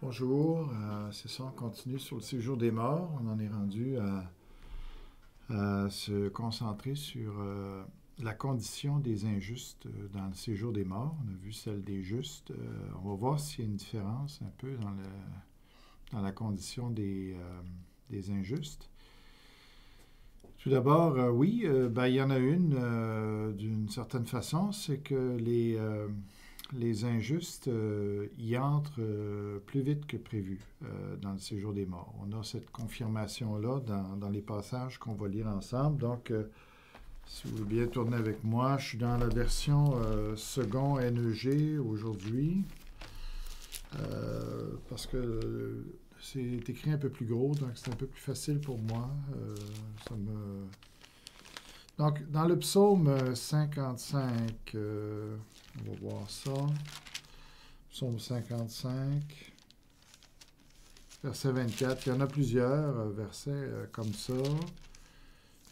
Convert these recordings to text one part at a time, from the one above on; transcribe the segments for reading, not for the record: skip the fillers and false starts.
Bonjour, c'est ça, on continue sur le séjour des morts. On en est rendu à se concentrer sur la condition des injustes dans le séjour des morts. On a vu celle des justes. On va voir s'il y a une différence un peu dans la condition des injustes. Tout d'abord, oui, il y en a une d'une certaine façon, c'est que les injustes y entrent plus vite que prévu dans le séjour des morts. On a cette confirmation-là dans les passages qu'on va lire ensemble. Donc, si vous voulez bien tourner avec moi, je suis dans la version second NEG aujourd'hui, parce que c'est écrit un peu plus gros, donc c'est un peu plus facile pour moi. Donc, dans le psaume 55, on va voir ça. Psaume 55, verset 24. Il y en a plusieurs versets comme ça.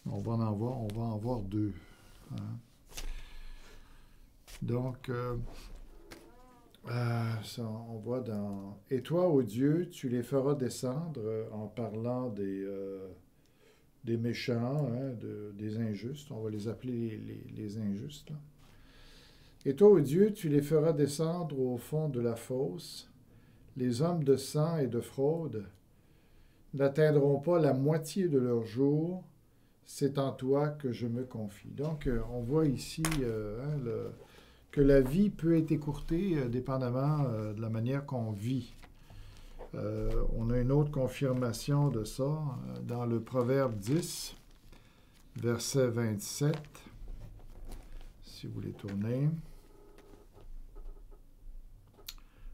On va en voir deux. Hein. Donc, ça, on voit dans « Et toi, ô Dieu, tu les feras descendre » en parlant des méchants, hein, des injustes. On va les appeler les injustes. Là. Et toi, ô Dieu, tu les feras descendre au fond de la fosse. Les hommes de sang et de fraude n'atteindront pas la moitié de leur jour. C'est en toi que je me confie. Donc, on voit ici que la vie peut être écourtée dépendamment de la manière qu'on vit. On a une autre confirmation de ça dans le Proverbe 10, verset 27. Si vous voulez tourner.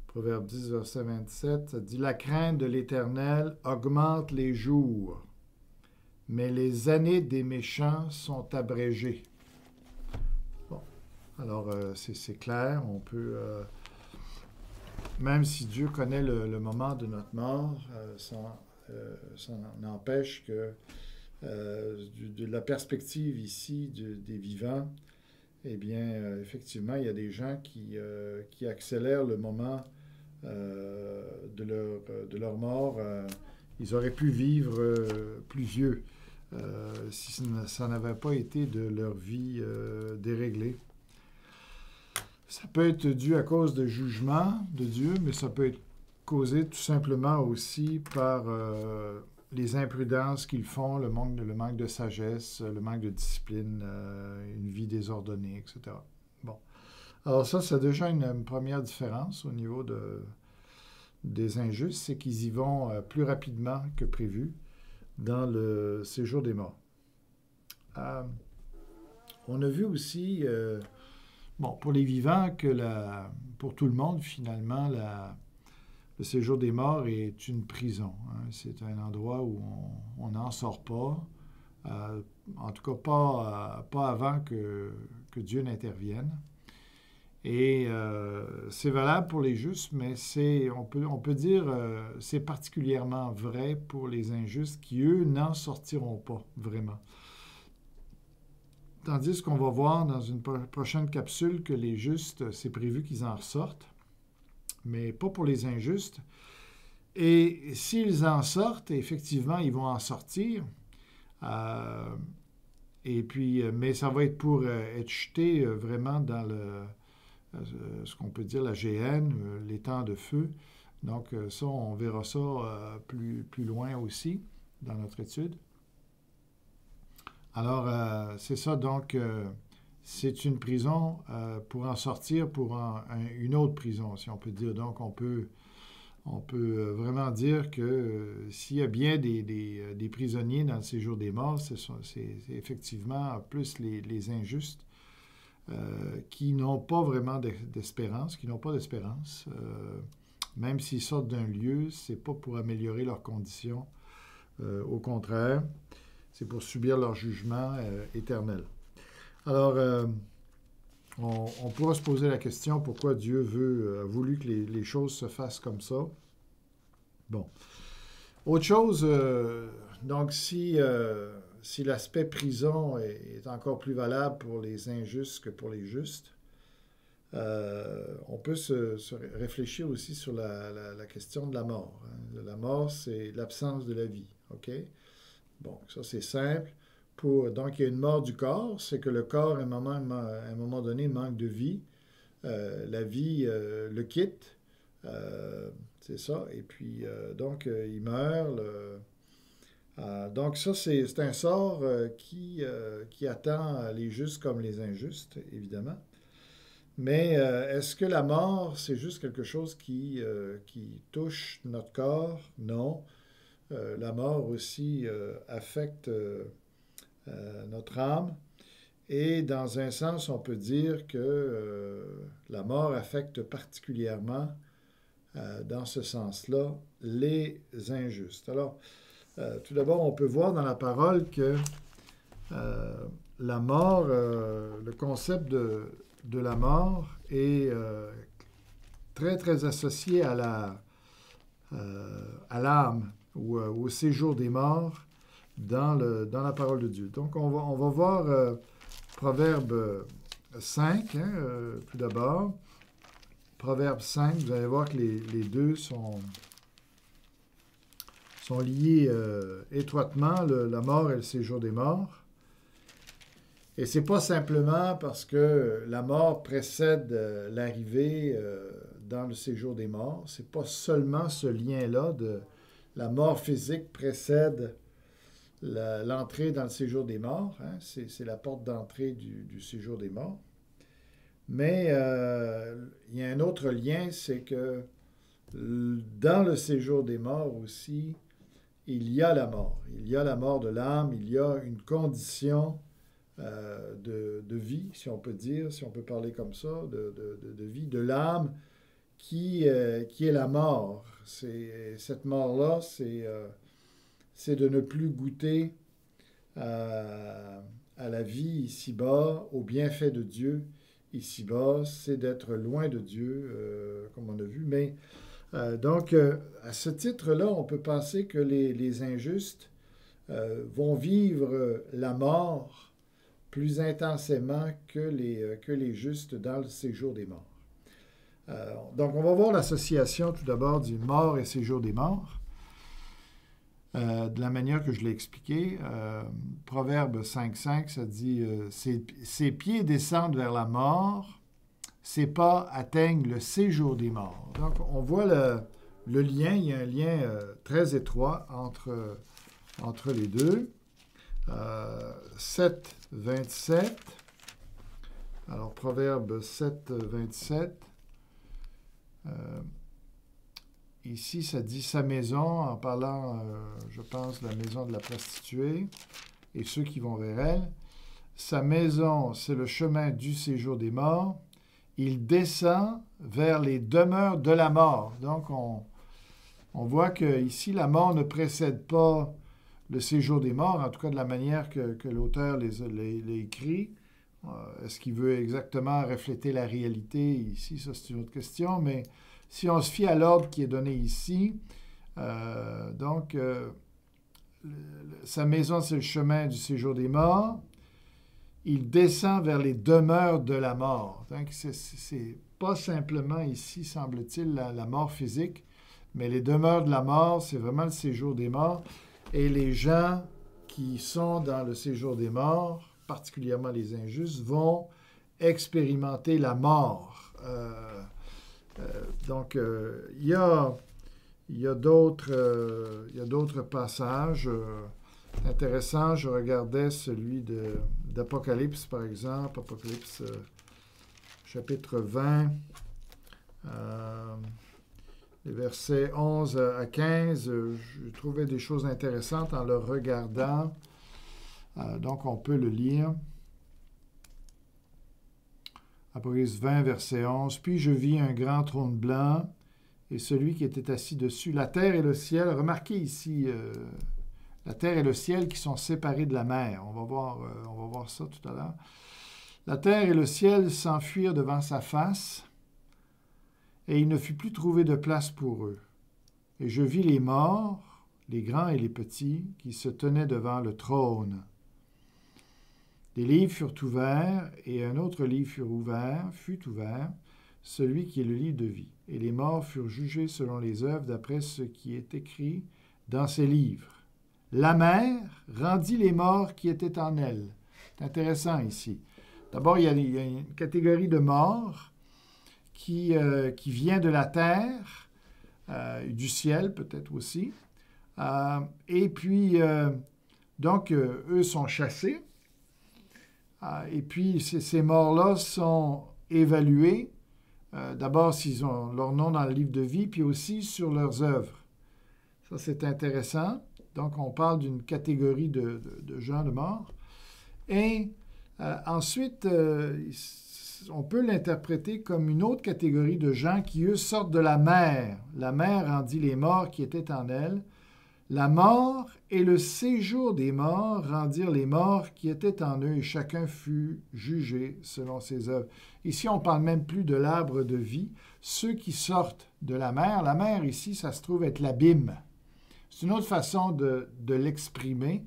Proverbe 10, verset 27, ça dit « La crainte de l'Éternel augmente les jours, mais les années des méchants sont abrégées. » Bon, alors c'est clair, on peut... même si Dieu connaît le moment de notre mort, ça n'empêche que de la perspective ici des vivants, eh bien, effectivement, il y a des gens qui accélèrent le moment de leur mort. Ils auraient pu vivre plus vieux si ça n'avait pas été de leur vie déréglée. Ça peut être dû à cause de jugement de Dieu, mais ça peut être causé tout simplement aussi par les imprudences qu'ils font, le manque de sagesse, le manque de discipline, une vie désordonnée, etc. Bon. Alors ça, c'est déjà une première différence au niveau des injustes, c'est qu'ils y vont plus rapidement que prévu dans le séjour des morts. On a vu aussi... pour les vivants, pour tout le monde, finalement, le séjour des morts est une prison. Hein. C'est un endroit où on n'en sort pas, en tout cas pas avant que Dieu n'intervienne. Et c'est valable pour les justes, mais on peut dire c'est particulièrement vrai pour les injustes qui, eux, n'en sortiront pas vraiment. Tandis qu'on va voir dans une prochaine capsule que les justes, c'est prévu qu'ils en ressortent, mais pas pour les injustes. Et s'ils en sortent, effectivement, ils vont en sortir. Et puis, mais ça va être pour être jeté vraiment dans ce qu'on peut dire la géhenne, les temps de feu. Donc ça, on verra ça plus loin aussi dans notre étude. Alors, c'est ça, donc, c'est une prison pour en sortir pour une autre prison, si on peut dire. Donc, on peut vraiment dire que s'il y a bien des prisonniers dans le séjour des morts, c'est effectivement plus les injustes qui n'ont pas vraiment d'espérance, même s'ils sortent d'un lieu, c'est pas pour améliorer leurs conditions, au contraire. C'est pour subir leur jugement éternel. Alors, on pourra se poser la question pourquoi Dieu a voulu que les choses se fassent comme ça. Bon. Autre chose, donc si l'aspect prison est encore plus valable pour les injustes que pour les justes, on peut se réfléchir aussi sur la question de la mort. Hein. La mort, c'est l'absence de la vie. OK? Bon, ça c'est simple. Donc, il y a une mort du corps, c'est que le corps, à un moment donné, manque de vie. La vie le quitte. C'est ça. Et puis, donc, il meurt. Donc, ça, c'est un sort qui attend les justes comme les injustes, évidemment. Mais est-ce que la mort, c'est juste quelque chose qui touche notre corps? Non. La mort aussi affecte notre âme. Et dans un sens, on peut dire que la mort affecte particulièrement, dans ce sens-là, les injustes. Alors, tout d'abord, on peut voir dans la parole que la mort, le concept de la mort est très, très associé à l'âme ou au séjour des morts dans la parole de Dieu. Donc, on va voir Proverbe 5, hein, tout d'abord. Proverbe 5, vous allez voir que les deux sont liés étroitement, la mort et le séjour des morts. Et c'est pas simplement parce que la mort précède l'arrivée dans le séjour des morts. C'est pas seulement ce lien-là de la mort physique précède l'entrée dans le séjour des morts. Hein, c'est la porte d'entrée du séjour des morts. Mais il y a un autre lien, c'est que dans le séjour des morts aussi, il y a la mort. Il y a la mort de l'âme, il y a une condition de vie, si on peut dire, si on peut parler comme ça, de vie de l'âme qui est la mort. Cette mort-là, c'est de ne plus goûter à la vie ici-bas, au bienfait de Dieu ici-bas, c'est d'être loin de Dieu, comme on a vu. Mais donc, à ce titre-là, on peut penser que les injustes vont vivre la mort plus intensément que les justes dans le séjour des morts. Donc, on va voir l'association tout d'abord du mort et séjour des morts, de la manière que je l'ai expliqué. Proverbe 5.5, ça dit ses pieds descendent vers la mort, ses pas atteignent le séjour des morts. Donc, on voit le lien, il y a un lien très étroit entre les deux. 7.27. Alors, Proverbe 7.27. Ici, ça dit sa maison, en parlant, je pense, de la maison de la prostituée et ceux qui vont vers elle. Sa maison, c'est le chemin du séjour des morts. Il descend vers les demeures de la mort. Donc, on voit qu'ici, la mort ne précède pas le séjour des morts, en tout cas de la manière que l'auteur les écrit. Est-ce qu'il veut exactement refléter la réalité ici? Ça, c'est une autre question, mais si on se fie à l'ordre qui est donné ici, sa maison, c'est le chemin du séjour des morts. Il descend vers les demeures de la mort. Donc, c'est pas simplement ici, semble-t-il, la mort physique, mais les demeures de la mort, c'est vraiment le séjour des morts. Et les gens qui sont dans le séjour des morts, particulièrement les injustes, vont expérimenter la mort. Donc, il y a d'autres passages intéressants. Je regardais celui d'Apocalypse, par exemple, Apocalypse chapitre 20, les versets 11 à 15. Je trouvais des choses intéressantes en le regardant. Donc, on peut le lire. Apocalypse 20, verset 11. « Puis je vis un grand trône blanc et celui qui était assis dessus. La terre et le ciel, remarquez ici, la terre et le ciel qui sont séparés de la mer. On va voir ça tout à l'heure. La terre et le ciel s'enfuirent devant sa face et il ne fut plus trouvé de place pour eux. Et je vis les morts, les grands et les petits, qui se tenaient devant le trône. Des livres furent ouverts, et un autre livre fut ouvert, celui qui est le livre de vie. Et les morts furent jugés selon les œuvres d'après ce qui est écrit dans ces livres. La mer rendit les morts qui étaient en elle. C'est intéressant ici. D'abord, il y a une catégorie de morts qui vient de la terre, du ciel peut-être aussi. Et puis, donc, eux sont chassés. Et puis, ces morts-là sont évalués. D'abord, s'ils ont leur nom dans le livre de vie, puis aussi sur leurs œuvres. Ça, c'est intéressant. Donc, on parle d'une catégorie de gens de morts. Et ensuite, on peut l'interpréter comme une autre catégorie de gens qui, eux, sortent de la mer. La mer rendit les morts qui étaient en elle. La mort et le séjour des morts rendirent les morts qui étaient en eux, et chacun fut jugé selon ses œuvres. Ici, on ne parle même plus de l'arbre de vie. Ceux qui sortent de la mer ici, ça se trouve être l'abîme. C'est une autre façon de l'exprimer.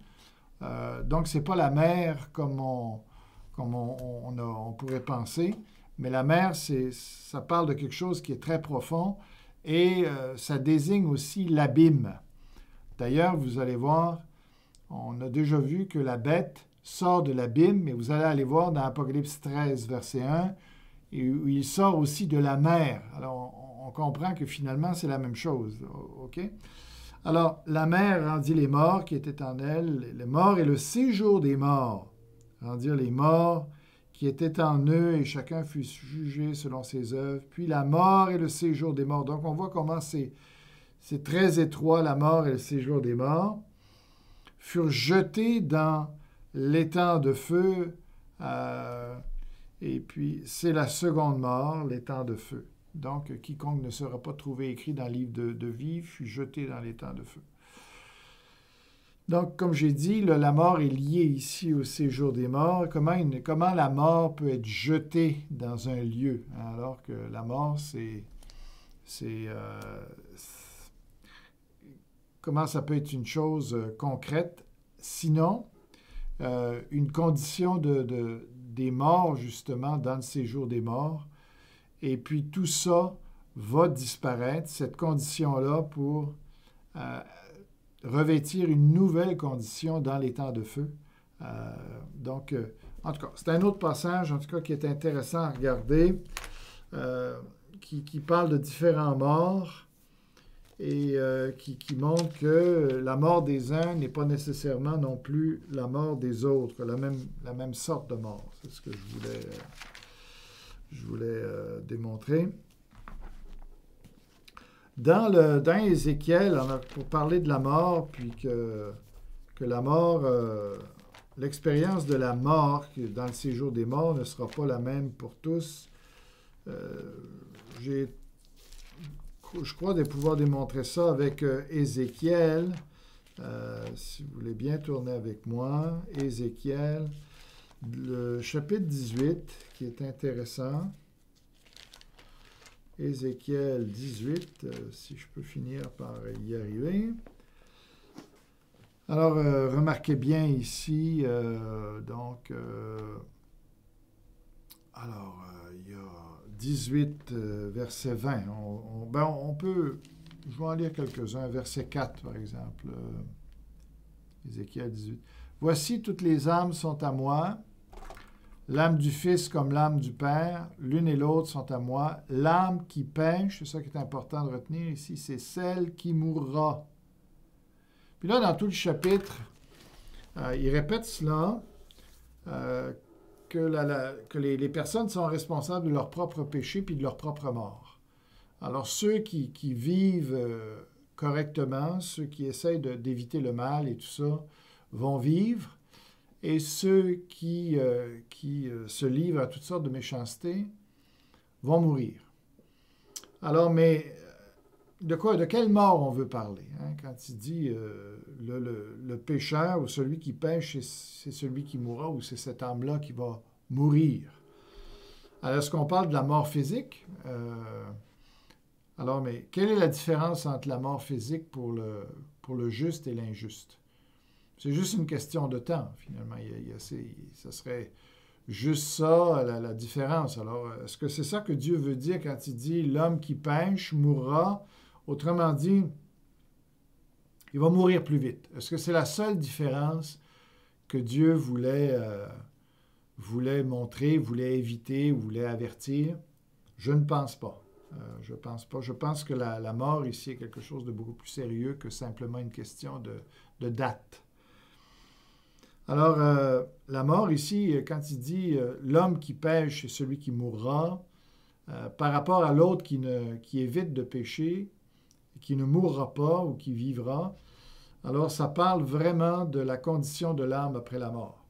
Donc, ce n'est pas la mer comme on pourrait penser, mais la mer, ça parle de quelque chose qui est très profond et ça désigne aussi l'abîme. D'ailleurs, vous allez voir, on a déjà vu que la bête sort de l'abîme, mais vous allez aller voir dans Apocalypse 13, verset 1, où il sort aussi de la mer. Alors, on comprend que finalement, c'est la même chose. OK? Alors, la mer rendit les morts qui étaient en elle, les morts et le séjour des morts rendirent les morts qui étaient en eux, et chacun fut jugé selon ses œuvres. Puis la mort et le séjour des morts. Donc, on voit comment c'est très étroit, la mort et le séjour des morts, furent jetés dans l'étang de feu. Et puis, c'est la seconde mort, l'étang de feu. Donc, quiconque ne sera pas trouvé écrit dans le livre de vie fut jeté dans l'étang de feu. Donc, comme j'ai dit, la mort est liée ici au séjour des morts. Comment la mort peut être jetée dans un lieu, hein, alors que la mort, comment ça peut être une chose concrète, sinon une condition des morts, justement, dans le séjour des morts. Et puis tout ça va disparaître, cette condition-là, pour revêtir une nouvelle condition dans les temps de feu. Donc, en tout cas, c'est un autre passage, en tout cas, qui est intéressant à regarder, qui parle de différents morts et qui montre que la mort des uns n'est pas nécessairement non plus la mort des autres, la même sorte de mort. C'est ce que je voulais démontrer. Dans Ézéchiel, pour parler de la mort, puis que la mort, l'expérience de la mort dans le séjour des morts ne sera pas la même pour tous. Je crois de pouvoir démontrer ça avec Ézéchiel. Si vous voulez bien tourner avec moi, Ézéchiel, le chapitre 18, qui est intéressant. Ézéchiel 18, si je peux finir par y arriver. Alors, remarquez bien ici, il y a 18, verset 20. Je vais en lire quelques-uns. Verset 4, par exemple. Ézéchiel 18. « Voici, toutes les âmes sont à moi. L'âme du Fils comme l'âme du Père, l'une et l'autre sont à moi. L'âme qui pêche, c'est ça qui est important de retenir ici, c'est celle qui mourra. » Puis là, dans tout le chapitre, il répète cela, que les personnes sont responsables de leur propre péché puis de leur propre mort. Alors, ceux qui vivent correctement, ceux qui essayent d'éviter le mal et tout ça, vont vivre. Et ceux qui se livrent à toutes sortes de méchanceté vont mourir. Alors, mais de quelle mort on veut parler? Hein? Quand il dit le pécheur ou celui qui pêche, c'est celui qui mourra ou c'est cette âme-là qui va mourir. Alors, est-ce qu'on parle de la mort physique? Alors, mais quelle est la différence entre la mort physique pour le juste et l'injuste? C'est juste une question de temps, finalement. Ça serait juste ça, la différence. Alors, est-ce que c'est ça que Dieu veut dire quand il dit « l'homme qui pêche mourra », autrement dit, il va mourir plus vite. Est-ce que c'est la seule différence que Dieu voulait montrer, voulait éviter, voulait avertir? Je ne pense pas. Je pense pas. Je pense que la mort ici est quelque chose de beaucoup plus sérieux que simplement une question de date. Alors, la mort ici, quand il dit l'homme qui pêche, c'est celui qui mourra, par rapport à l'autre qui évite de pécher, qui ne mourra pas ou qui vivra, alors ça parle vraiment de la condition de l'âme après la mort.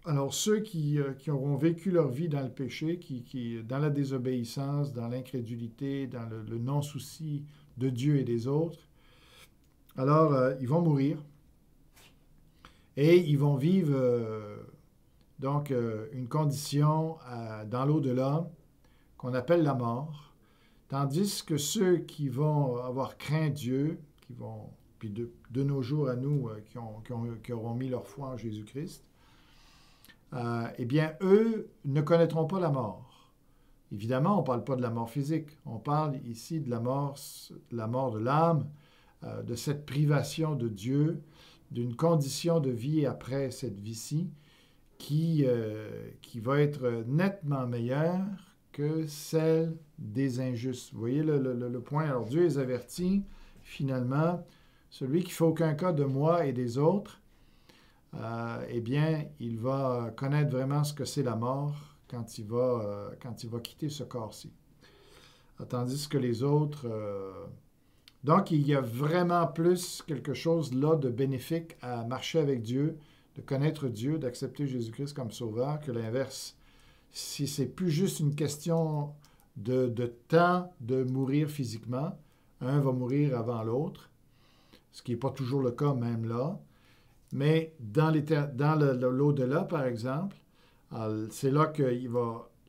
Alors, ceux qui auront vécu leur vie dans le péché, dans la désobéissance, dans l'incrédulité, dans le non-souci de Dieu et des autres, alors ils vont mourir et ils vont vivre donc une condition dans l'au-delà qu'on appelle la mort, tandis que ceux qui vont avoir craint Dieu, puis de nos jours à nous, qui auront mis leur foi en Jésus-Christ, eh bien, eux ne connaîtront pas la mort. Évidemment, on ne parle pas de la mort physique. On parle ici de la mort de l'âme, de cette privation de Dieu, d'une condition de vie après cette vie-ci qui va être nettement meilleure que celle des injustes. Vous voyez le point? Alors, Dieu les avertit, finalement, celui qui ne fait aucun cas de moi et des autres, eh bien, il va connaître vraiment ce que c'est la mort quand il va quitter ce corps-ci. Tandis que les autres... Donc, il y a vraiment plus quelque chose là de bénéfique à marcher avec Dieu, de connaître Dieu, d'accepter Jésus-Christ comme sauveur, que l'inverse. Si c'est plus juste une question de temps de mourir physiquement, un va mourir avant l'autre, ce qui n'est pas toujours le cas même là. Mais dans l'au-delà, par exemple, c'est là que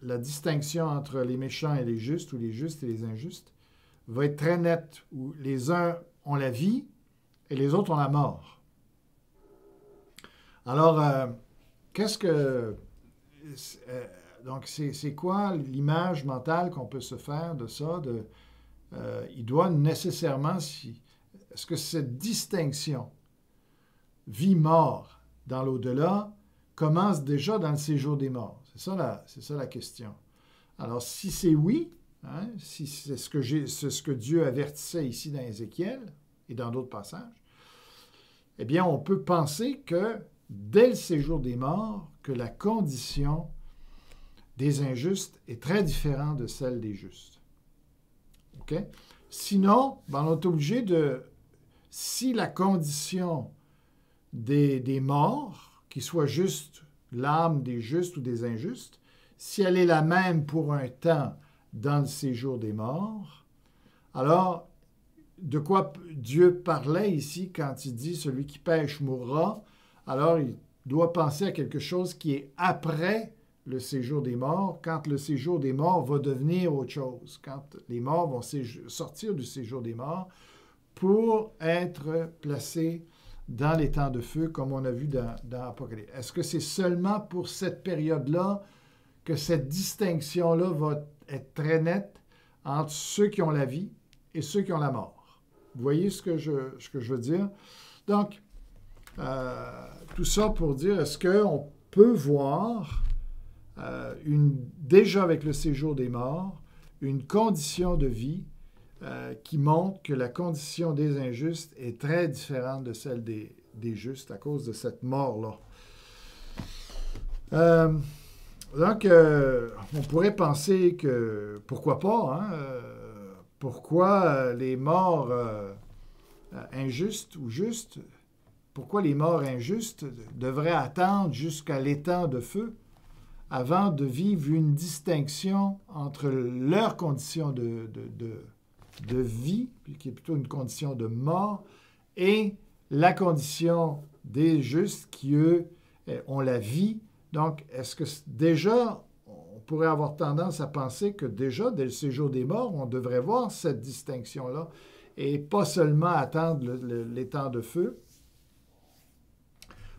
la distinction entre les méchants et les justes, ou les justes et les injustes, va être très nette, où les uns ont la vie et les autres ont la mort. Alors, donc, c'est quoi l'image mentale qu'on peut se faire de ça? Il doit nécessairement... Est-ce que cette distinction vie-mort dans l'au-delà commence déjà dans le séjour des morts? C'est ça la question. Alors, si c'est oui, hein, si c'est ce que Dieu avertissait ici dans Ézéchiel et dans d'autres passages, eh bien, on peut penser que dès le séjour des morts, que la condition des injustes est très différente de celle des justes. OK? Sinon, on est obligé de... Si la condition des morts, qu'ils soient juste l'âme des justes ou des injustes, si elle est la même pour un temps dans le séjour des morts, alors, de quoi Dieu parlait ici quand il dit « celui qui pêche mourra », alors il doit penser à quelque chose qui est après le séjour des morts, quand le séjour des morts va devenir autre chose, quand les morts vont sortir du séjour des morts pour être placés dans les temps de feu, comme on a vu dans Apocalypse. Est-ce que c'est seulement pour cette période-là que cette distinction-là va être très nette entre ceux qui ont la vie et ceux qui ont la mort? Vous voyez ce que je veux dire? Donc, tout ça pour dire, est-ce qu'on peut voir déjà avec le séjour des morts, une condition de vie qui montre que la condition des injustes est très différente de celle des justes à cause de cette mort-là. Donc, on pourrait penser que, pourquoi pas, hein, pourquoi les morts injustes ou justes, pourquoi les morts injustes devraient attendre jusqu'à l'étang de feu avant de vivre une distinction entre leur condition de vie, qui est plutôt une condition de mort, et la condition des justes qui, eux, ont la vie. Donc, est-ce que déjà, on pourrait avoir tendance à penser que déjà, dès le séjour des morts, on devrait voir cette distinction-là et pas seulement attendre l'étang de feu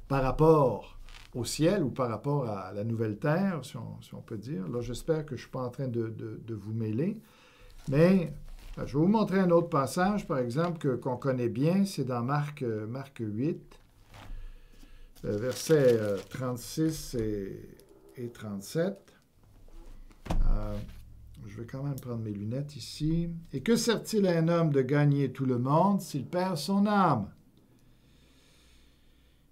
par rapport au ciel ou par rapport à la nouvelle terre, si on peut dire. Là, j'espère que je ne suis pas en train de vous mêler. Mais je vais vous montrer un autre passage, par exemple, qu'on connaît bien. C'est dans Marc 8, versets 36 et 37. Je vais quand même prendre mes lunettes ici. « Et que sert-il à un homme de gagner tout le monde s'il perd son âme?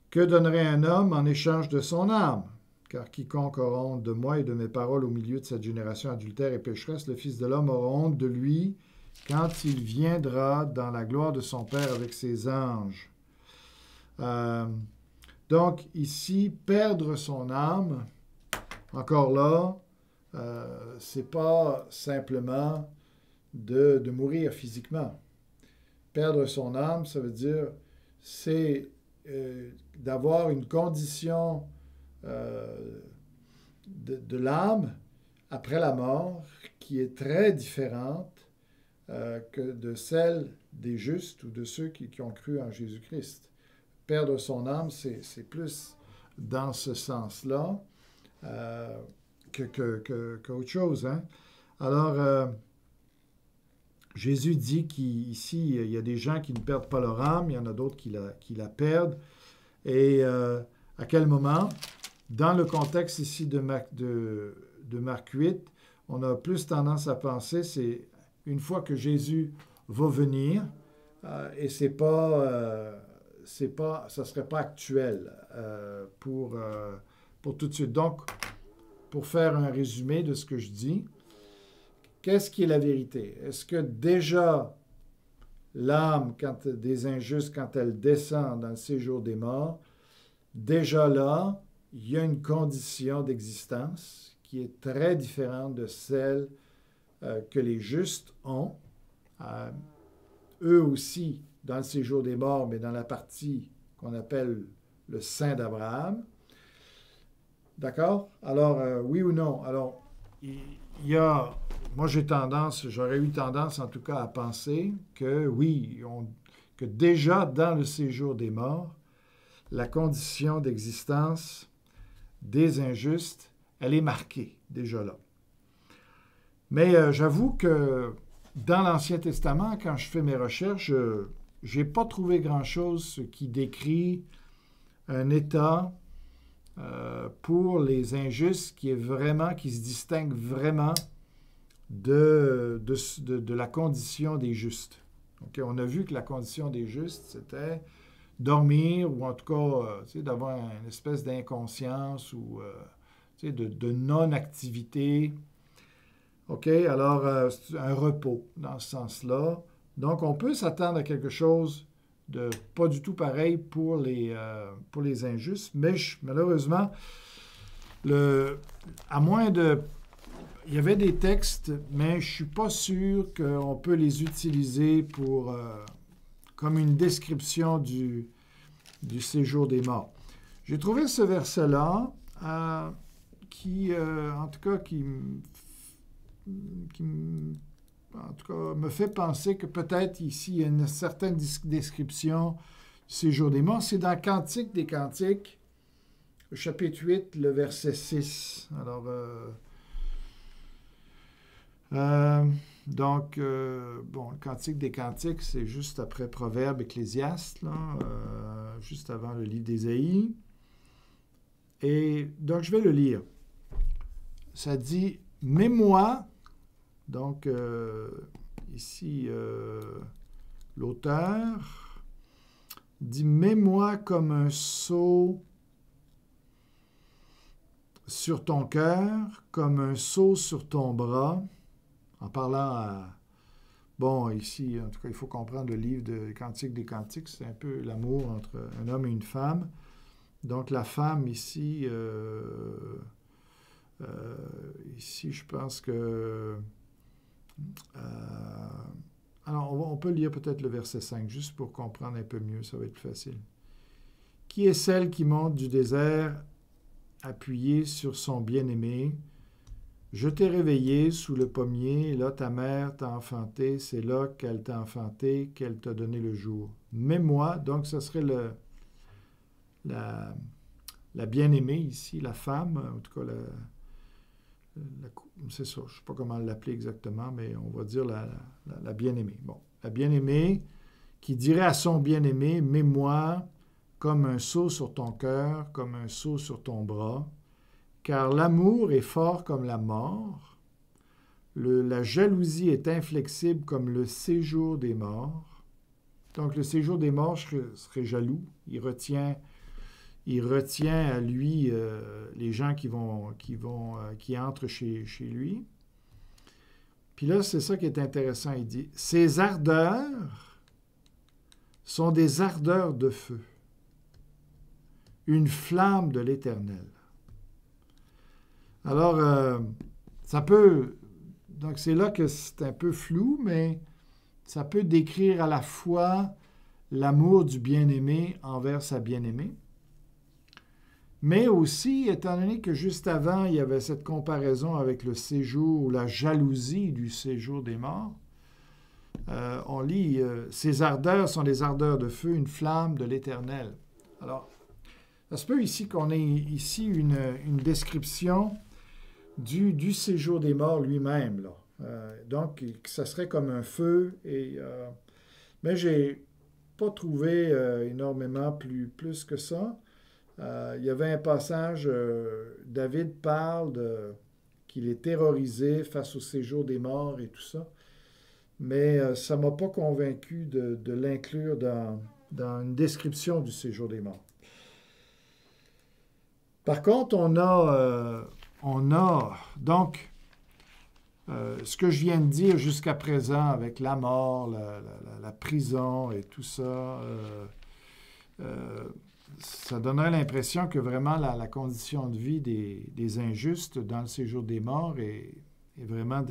Que donnerait un homme en échange de son âme? Car quiconque aura honte de moi et de mes paroles au milieu de cette génération adultère et pécheresse, le Fils de l'homme aura honte de lui quand il viendra dans la gloire de son Père avec ses anges. » Donc, ici, perdre son âme, encore là, c'est pas simplement de mourir physiquement. Perdre son âme, ça veut dire, c'est d'avoir une condition de l'âme après la mort qui est très différente que de celle des justes ou de ceux qui ont cru en Jésus-Christ. Perdre son âme, c'est plus dans ce sens-là qu'autre chose. Hein? Alors, Jésus dit qu'ici, il y a des gens qui ne perdent pas leur âme, il y en a d'autres qui la perdent. Et à quel moment? Dans le contexte ici de Marc 8, on a plus tendance à penser, c'est une fois que Jésus va venir, et ça ne serait pas actuel pour tout de suite. Donc, pour faire un résumé de ce que je dis, qu'est-ce qui est la vérité? Est-ce que déjà l'âme des injustes, quand elle descend dans le séjour des morts, déjà là, il y a une condition d'existence qui est très différente de celle que les justes ont. Eux aussi, dans le séjour des morts, mais dans la partie qu'on appelle le sein d'Abraham. D'accord? Alors, oui ou non? Alors, il y a... Moi, j'aurais eu tendance en tout cas à penser que oui, que déjà dans le séjour des morts, la condition d'existence des injustes, elle est marquée déjà là. Mais j'avoue que dans l'Ancien Testament, quand je fais mes recherches, je n'ai pas trouvé grand-chose qui décrit un état pour les injustes qui se distingue vraiment de la condition des justes. Okay? On a vu que la condition des justes, c'était dormir ou en tout cas d'avoir une espèce d'inconscience ou de non-activité. OK? Alors, c'est un repos dans ce sens-là. Donc, on peut s'attendre à quelque chose de pas du tout pareil pour les injustes, mais malheureusement, à moins de... Il y avait des textes, mais je ne suis pas sûr qu'on peut les utiliser comme une description du séjour des morts. J'ai trouvé ce verset-là qui me fait penser que peut-être ici, il y a une certaine description du séjour des morts. C'est dans Cantique des Cantiques, le chapitre 8, le verset 6. Alors, le Cantique des Cantiques, c'est juste après Proverbes, Ecclésiaste, là, juste avant le livre d'Ésaïe. Et donc, je vais le lire. Ça dit « Mets-moi », donc ici, l'auteur dit « Mets-moi comme un sceau sur ton cœur, comme un sceau sur ton bras », en parlant à... Bon, ici, en tout cas, il faut comprendre le livre de Cantique des Cantiques, c'est un peu l'amour entre un homme et une femme. Donc, la femme, ici, ici, je pense que... alors, on peut lire peut-être le verset 5, juste pour comprendre un peu mieux, ça va être plus facile. « Qui est celle qui monte du désert appuyée sur son bien-aimé? Je t'ai réveillé sous le pommier, là ta mère t'a enfanté, c'est là qu'elle t'a enfanté, qu'elle t'a donné le jour. Mets-moi », donc ce serait la bien-aimée ici, la femme, en tout cas, c'est ça, je ne sais pas comment l'appeler exactement, mais on va dire la bien-aimée. Bon, la bien-aimée qui dirait à son bien-aimé, mets-moi comme un sceau sur ton cœur, comme un sceau sur ton bras, car l'amour est fort comme la mort, la jalousie est inflexible comme le séjour des morts. Donc le séjour des morts serait jaloux, il retient à lui les gens qui entrent chez lui. Puis là, c'est ça qui est intéressant, il dit, ces ardeurs sont des ardeurs de feu, une flamme de l'Éternel. Alors, ça peut... Donc, c'est là que c'est un peu flou, mais ça peut décrire à la fois l'amour du bien-aimé envers sa bien-aimée, mais aussi, étant donné que juste avant, il y avait cette comparaison avec le séjour ou la jalousie du séjour des morts, on lit « Ces ardeurs sont des ardeurs de feu, une flamme de l'Éternel. » Alors, ça se peut ici qu'on ait ici une description du séjour des morts lui-même. Donc, ça serait comme un feu. Mais je n'ai pas trouvé énormément plus que ça. Il y avait un passage, David parle qu'il est terrorisé face au séjour des morts et tout ça. Mais ça ne m'a pas convaincu de l'inclure dans une description du séjour des morts. Par contre, on a donc ce que je viens de dire jusqu'à présent avec la mort, la prison et tout ça, ça donnerait l'impression que vraiment la condition de vie des injustes dans le séjour des morts est vraiment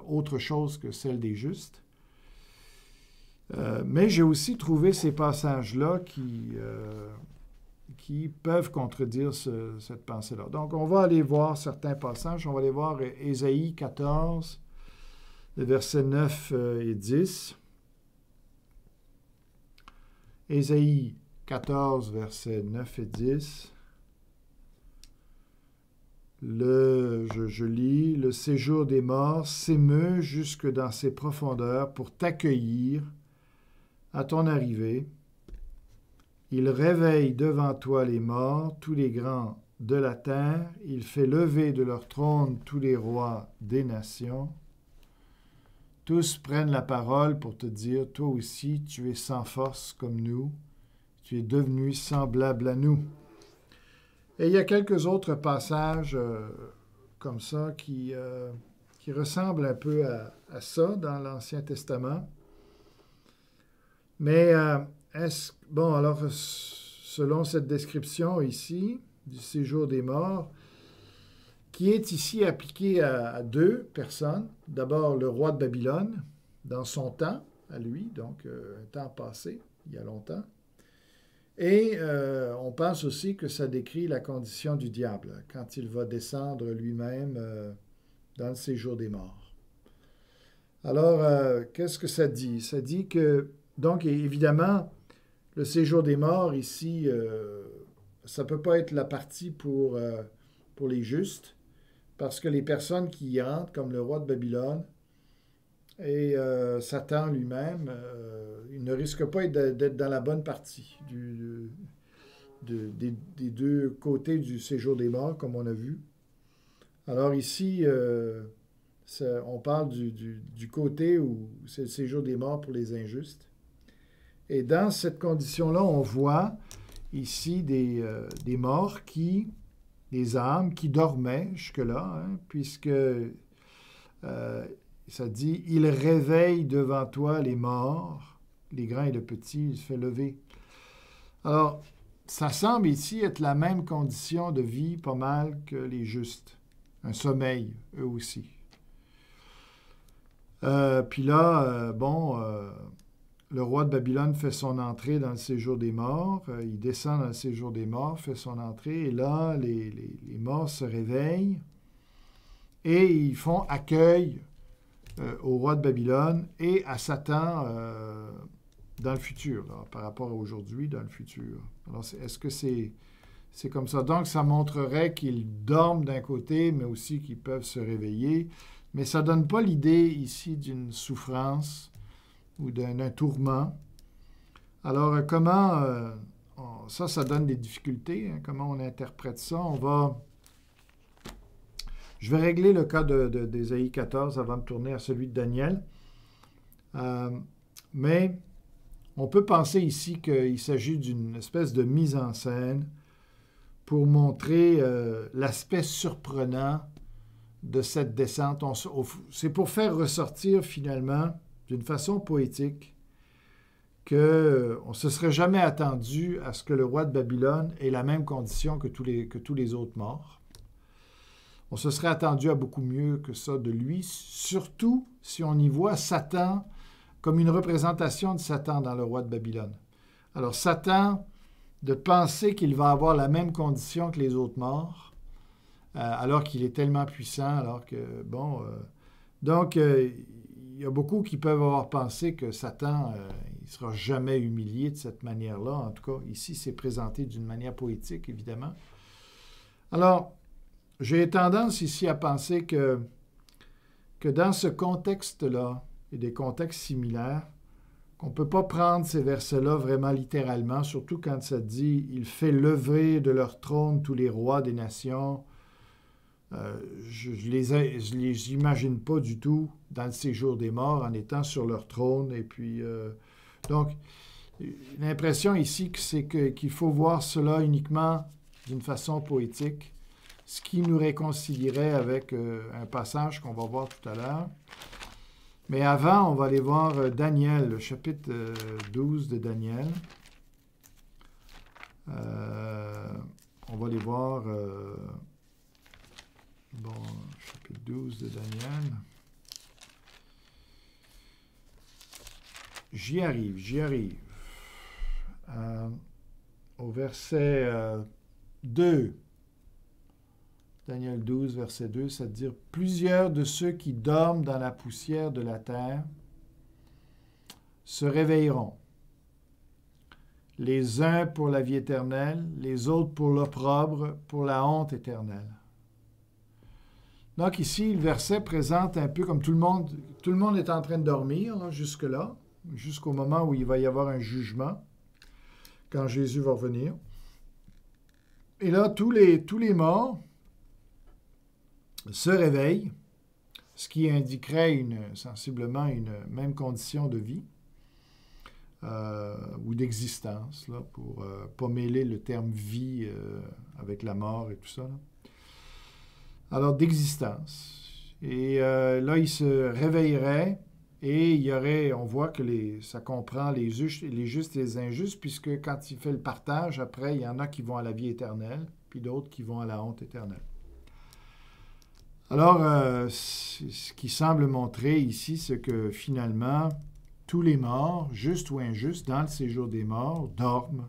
autre chose que celle des justes. Mais j'ai aussi trouvé ces passages-là qui peuvent contredire cette pensée-là. Donc, on va aller voir certains passages. On va aller voir Ésaïe 14, les versets 9 et 10. Ésaïe 14, versets 9 et 10. Je lis, « Le séjour des morts s'émeut jusque dans ses profondeurs pour t'accueillir à ton arrivée. Il réveille devant toi les morts, tous les grands de la terre. Il fait lever de leur trône tous les rois des nations. Tous prennent la parole pour te dire, toi aussi, tu es sans force comme nous. Tu es devenu semblable à nous. » Et il y a quelques autres passages comme ça qui ressemblent un peu à ça dans l'Ancien Testament. Mais alors, selon cette description ici du séjour des morts, qui est ici appliquée à deux personnes. D'abord, le roi de Babylone, dans son temps, à lui, donc un temps passé, il y a longtemps. Et on pense aussi que ça décrit la condition du diable, quand il va descendre lui-même dans le séjour des morts. Alors, qu'est-ce que ça dit? Ça dit que, donc évidemment, le séjour des morts ici, ça ne peut pas être la partie pour les justes, parce que les personnes qui y entrent, comme le roi de Babylone, et Satan lui-même, il ne risque pas d'être dans la bonne partie des deux côtés du séjour des morts, comme on a vu. Alors ici, on parle du côté où c'est le séjour des morts pour les injustes. Et dans cette condition-là, on voit ici des morts des âmes qui dormaient jusque-là, puisque... ça dit, « Il réveille devant toi les morts, les grands et les petits, il se fait lever. » Alors, ça semble ici être la même condition de vie pas mal que les justes. Un sommeil, eux aussi. Puis là, le roi de Babylone fait son entrée dans le séjour des morts. Il descend dans le séjour des morts, fait son entrée. Et là, les morts se réveillent et ils font accueil au roi de Babylone et à Satan dans le futur, là, par rapport à aujourd'hui, dans le futur. Alors, est-ce que c'est C'est comme ça. Donc, ça montrerait qu'ils dorment d'un côté, mais aussi qu'ils peuvent se réveiller. Mais ça ne donne pas l'idée ici d'une souffrance ou d'un tourment. Alors, comment... ça donne des difficultés. Hein, comment on interprète ça? Je vais régler le cas d'Ésaïe 14 avant de tourner à celui de Daniel. Mais on peut penser ici qu'il s'agit d'une espèce de mise en scène pour montrer l'aspect surprenant de cette descente. C'est pour faire ressortir finalement, d'une façon poétique, qu'on ne se serait jamais attendu à ce que le roi de Babylone ait la même condition que tous les autres morts. On se serait attendu à beaucoup mieux que ça de lui, surtout si on y voit Satan comme une représentation de Satan dans le roi de Babylone. Alors Satan, de penser qu'il va avoir la même condition que les autres morts, alors qu'il est tellement puissant, alors que, bon... donc, il y a beaucoup qui peuvent avoir pensé que Satan, il ne sera jamais humilié de cette manière-là. En tout cas, ici, c'est présenté d'une manière poétique, évidemment. Alors, j'ai tendance ici à penser que dans ce contexte-là, et des contextes similaires, qu'on ne peut pas prendre ces versets-là vraiment littéralement, surtout quand ça dit « Il fait lever de leur trône tous les rois des nations ». Je ne les imagine pas du tout dans le séjour des morts en étant sur leur trône. Et puis, donc, l'impression ici, c'est qu'il faut voir cela uniquement d'une façon poétique, ce qui nous réconcilierait avec un passage qu'on va voir tout à l'heure. Mais avant, on va aller voir Daniel, le chapitre 12 de Daniel. On va aller voir... Bon, chapitre 12 de Daniel. J'y arrive. Au verset 2. Daniel 12, verset 2, c'est-à-dire « Plusieurs de ceux qui dorment dans la poussière de la terre se réveilleront, les uns pour la vie éternelle, les autres pour l'opprobre, pour la honte éternelle. » Donc ici, le verset présente un peu comme tout le monde est en train de dormir là, jusque-là, jusqu'au moment où il va y avoir un jugement, quand Jésus va revenir. Et là, tous les morts se réveillent, ce qui indiquerait sensiblement une même condition de vie ou d'existence, là, pour ne pas mêler le terme « vie » avec la mort et tout ça, là. Alors, d'existence. Et là, il se réveillerait et il y aurait, on voit que ça comprend les justes et les injustes, puisque quand il fait le partage, après, il y en a qui vont à la vie éternelle, puis d'autres qui vont à la honte éternelle. Alors, ce qui semble montrer ici, c'est que finalement, tous les morts, justes ou injustes, dans le séjour des morts, dorment.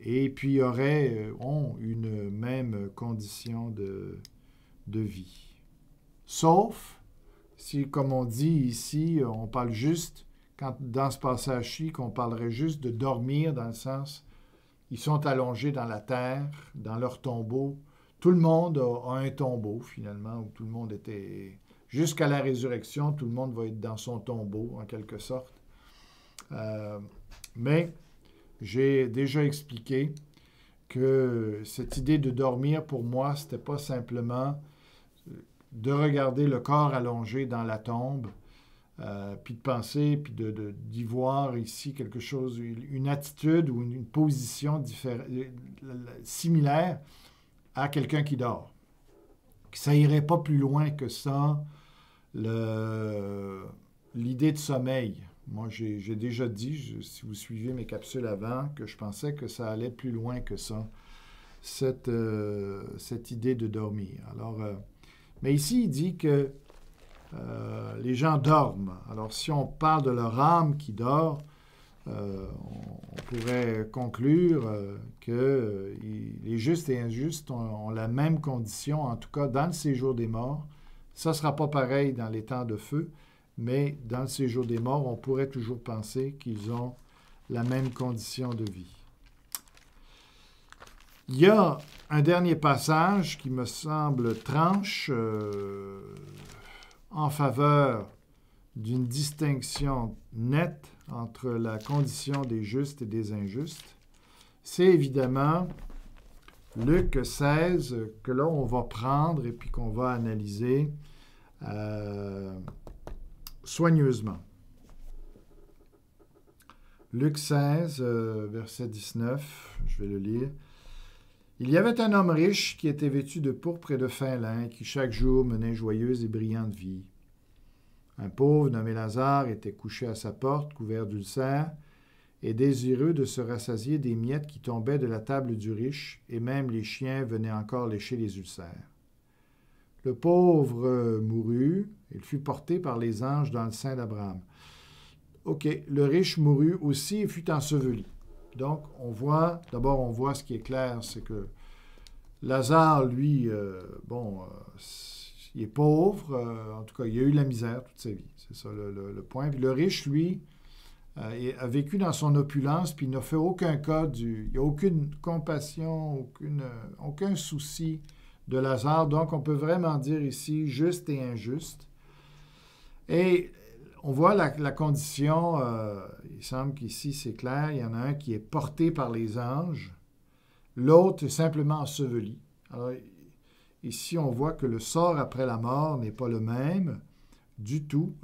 Et puis ont une même condition de vie. Sauf si, comme on dit ici, on parle juste, dans ce passage-ci, qu'on parlerait juste de dormir dans le sens, ils sont allongés dans la terre, dans leur tombeau. Tout le monde a un tombeau, finalement, où tout le monde était... Jusqu'à la résurrection, tout le monde va être dans son tombeau, en quelque sorte. Mais... J'ai déjà expliqué que cette idée de dormir, pour moi, ce n'était pas simplement de regarder le corps allongé dans la tombe, puis de penser, puis d'y voir ici quelque chose, une attitude ou une position similaire à quelqu'un qui dort. Ça n'irait pas plus loin que ça, l'idée de sommeil. Moi, j'ai déjà dit, si vous suivez mes capsules avant, que je pensais que ça allait plus loin que ça, cette idée de dormir. Alors, mais ici, il dit que les gens dorment. Alors, si on parle de leur âme qui dort, on pourrait conclure que les justes et injustes ont la même condition, en tout cas dans le séjour des morts. Ça ne sera pas pareil dans les temps de feu, mais dans le séjour des morts, on pourrait toujours penser qu'ils ont la même condition de vie. Il y a un dernier passage qui me semble tranche en faveur d'une distinction nette entre la condition des justes et des injustes. C'est évidemment Luc 16 que là on va prendre et puis qu'on va analyser soigneusement. Luc 16, verset 19, je vais le lire. « Il y avait un homme riche qui était vêtu de pourpre et de fin lin, qui chaque jour menait joyeuse et brillante vie. Un pauvre nommé Lazare était couché à sa porte, couvert d'ulcères, et désireux de se rassasier des miettes qui tombaient de la table du riche, et même les chiens venaient encore lécher les ulcères. Le pauvre mourut, il fut porté par les anges dans le sein d'Abraham. » OK, le riche mourut aussi et fut enseveli. Donc, on voit ce qui est clair, c'est que Lazare, lui, il est pauvre, en tout cas, il a eu la misère toute sa vie, c'est ça le point. Puis le riche, lui, a vécu dans son opulence, puis il n'a fait aucun cas il n'y a aucune compassion, aucun souci de Lazare. Donc, on peut vraiment dire ici juste et injuste. Et on voit la condition, il semble qu'ici c'est clair, il y en a un qui est porté par les anges, l'autre est simplement enseveli. Alors, ici, on voit que le sort après la mort n'est pas le même du tout.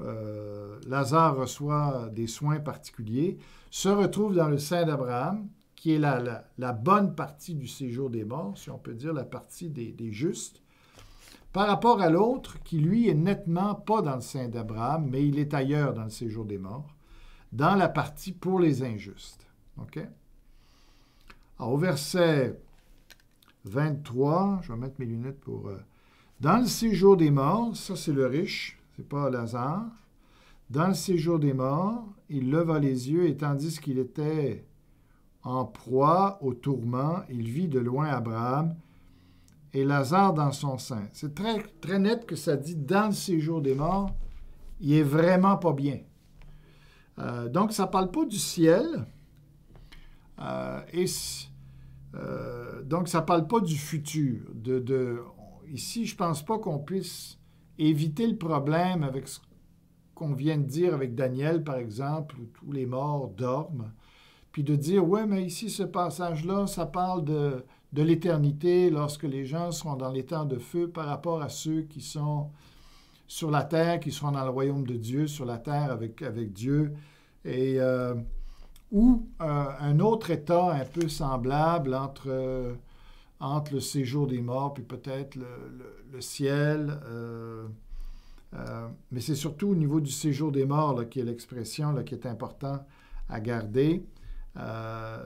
Lazare reçoit des soins particuliers, se retrouve dans le sein d'Abraham, qui est la bonne partie du séjour des morts, si on peut dire, la partie des justes, par rapport à l'autre qui, lui, est nettement pas dans le sein d'Abraham, mais il est ailleurs dans le séjour des morts, dans la partie pour les injustes. OK? Alors, au verset 23, je vais mettre mes lunettes pour... Dans le séjour des morts, ça c'est le riche, c'est pas Lazare. Dans le séjour des morts, il leva les yeux et tandis qu'il était en proie au tourment, il vit de loin Abraham et Lazare dans son sein. C'est très, très net que ça dit dans le séjour des morts, il est vraiment pas bien. Donc, ça ne parle pas du ciel. Donc, ça ne parle pas du futur. Ici, je ne pense pas qu'on puisse éviter le problème avec ce qu'on vient de dire avec Daniel, par exemple, où tous les morts dorment, puis de dire, ouais, mais ici, ce passage-là, ça parle de l'éternité, lorsque les gens seront dans les temps de feu par rapport à ceux qui sont sur la terre, qui seront dans le royaume de Dieu, sur la terre avec Dieu, et ou un autre état un peu semblable entre le séjour des morts, puis peut-être le ciel. Mais c'est surtout au niveau du séjour des morts là, qui est l'expression là, qui est important à garder.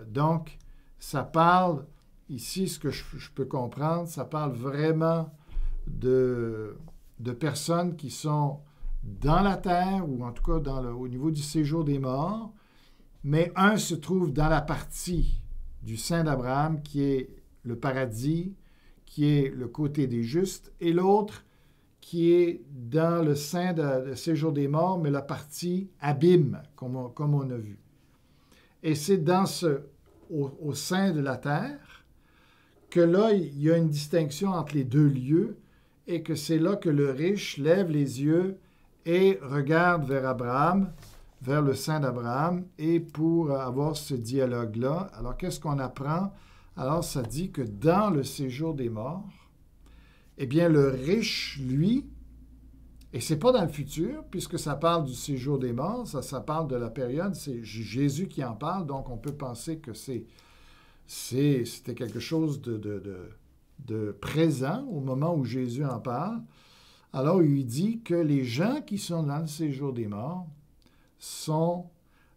Donc, ça parle, ici, ce que je peux comprendre, ça parle vraiment de personnes qui sont dans la terre, ou en tout cas au niveau du séjour des morts, mais un se trouve dans la partie du sein d'Abraham, qui est le paradis, qui est le côté des justes, et l'autre qui est dans le sein de séjour des morts, mais la partie abîme, comme on a vu. Et c'est au sein de la terre que là, il y a une distinction entre les deux lieux, et que c'est là que le riche lève les yeux et regarde vers Abraham, vers le sein d'Abraham, et pour avoir ce dialogue-là. Alors, qu'est-ce qu'on apprend? Alors, ça dit que dans le séjour des morts, eh bien, le riche, lui, et c'est pas dans le futur, puisque ça parle du séjour des morts, ça parle de la période, c'est Jésus qui en parle, donc on peut penser que c'était quelque chose de présent au moment où Jésus en parle. Alors, il dit que les gens qui sont dans le séjour des morts sont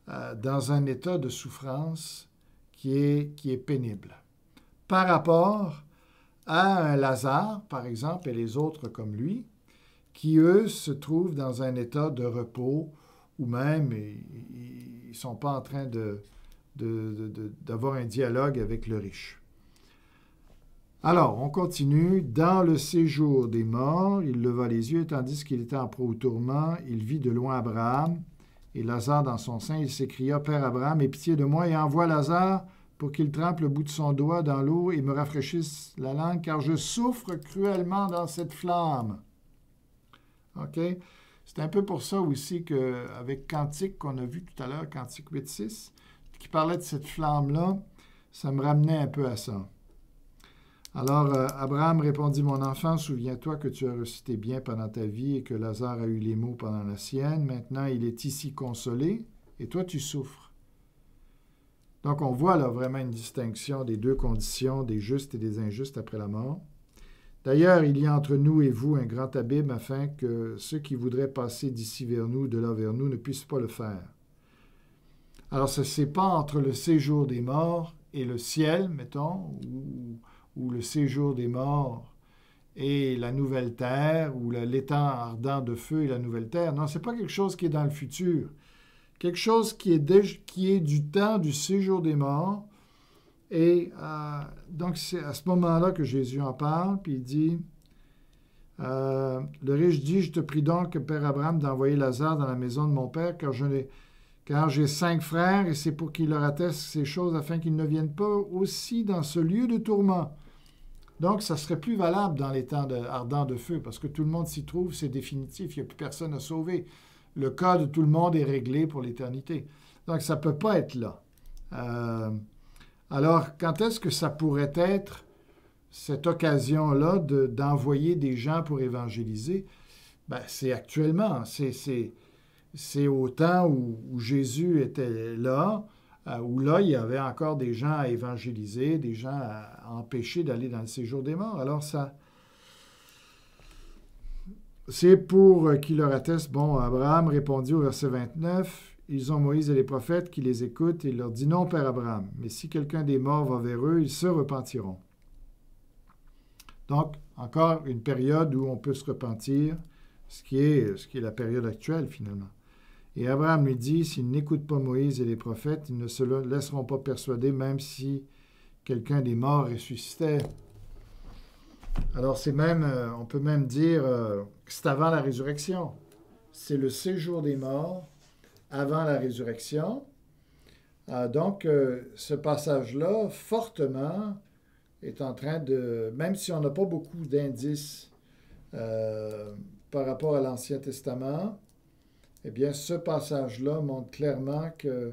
dans un état de souffrance qui est pénible. Par rapport à un Lazare, par exemple, et les autres comme lui, qui, eux, se trouvent dans un état de repos, ou même ils ne sont pas en train d'avoir un dialogue avec le riche. Alors, on continue. Dans le séjour des morts, il leva les yeux, tandis qu'il était en proie au tourment, il vit de loin Abraham, et Lazare dans son sein, il s'écria, « Père Abraham, aie pitié de moi et envoie Lazare pour qu'il trempe le bout de son doigt dans l'eau et me rafraîchisse la langue, car je souffre cruellement dans cette flamme. OK? C'est un peu pour ça aussi qu'avec Cantique qu'on a vu tout à l'heure, Cantique 8.6, qui parlait de cette flamme-là, ça me ramenait un peu à ça. Alors, Abraham répondit, « Mon enfant, souviens-toi que tu as reçu tes biens pendant ta vie et que Lazare a eu les maux pendant la sienne. Maintenant, il est ici consolé et toi, tu souffres. » Donc, on voit là vraiment une distinction des deux conditions, des justes et des injustes après la mort. D'ailleurs, il y a entre nous et vous un grand abîme afin que ceux qui voudraient passer d'ici vers nous, de là vers nous, ne puissent pas le faire. Alors, ce n'est pas entre le séjour des morts et le ciel, mettons, ou le séjour des morts et la nouvelle terre, ou l'étang ardent de feu et la nouvelle terre. Non, ce n'est pas quelque chose qui est dans le futur. Quelque chose qui est du temps du séjour des morts. Et donc, c'est à ce moment-là que Jésus en parle, puis il dit, le riche dit, « Je te prie donc, Père Abraham, d'envoyer Lazare dans la maison de mon père, car j'ai 5 frères, et c'est pour qu'il leur atteste ces choses, afin qu'ils ne viennent pas aussi dans ce lieu de tourment. » Donc, ça serait plus valable dans les temps ardents de feu, parce que tout le monde s'y trouve, c'est définitif, il n'y a plus personne à sauver. Le cas de tout le monde est réglé pour l'éternité. Donc, ça ne peut pas être là. Alors, quand est-ce que ça pourrait être cette occasion-là d'envoyer des gens pour évangéliser? Ben, c'est actuellement. C'est au temps où Jésus était là, où là, il y avait encore des gens à évangéliser, des gens à empêcher d'aller dans le séjour des morts. Alors, ça... C'est pour qu'il leur atteste. Bon, Abraham répondit au verset 29, « Ils ont Moïse et les prophètes qui les écoutent, et il leur dit, « Non, Père Abraham, mais si quelqu'un des morts va vers eux, ils se repentiront. » Donc, encore une période où on peut se repentir, ce qui est la période actuelle, finalement. Et Abraham lui dit, « S'ils n'écoutent pas Moïse et les prophètes, ils ne se laisseront pas persuader, même si quelqu'un des morts ressuscitait. » Alors, c'est même, on peut même dire que c'est avant la résurrection. C'est le séjour des morts avant la résurrection. Donc, ce passage-là, fortement, est en train de, même si on n'a pas beaucoup d'indices par rapport à l'Ancien Testament, eh bien, ce passage-là montre clairement que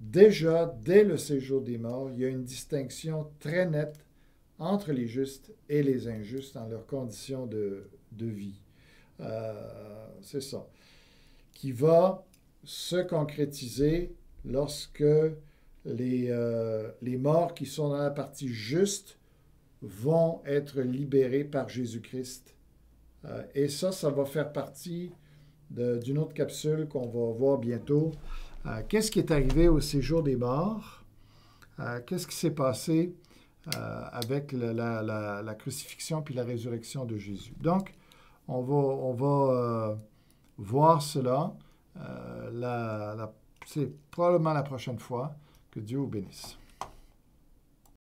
déjà, dès le séjour des morts, il y a une distinction très nette entre les justes et les injustes dans leurs conditions de vie. C'est ça. Qui va se concrétiser lorsque les morts qui sont dans la partie juste vont être libérés par Jésus-Christ. Et ça va faire partie d'une autre capsule qu'on va voir bientôt. Qu'est-ce qui est arrivé au séjour des morts? Qu'est-ce qui s'est passé avec la crucifixion puis la résurrection de Jésus? Donc, on va voir cela. C'est probablement la prochaine fois. Que Dieu vous bénisse.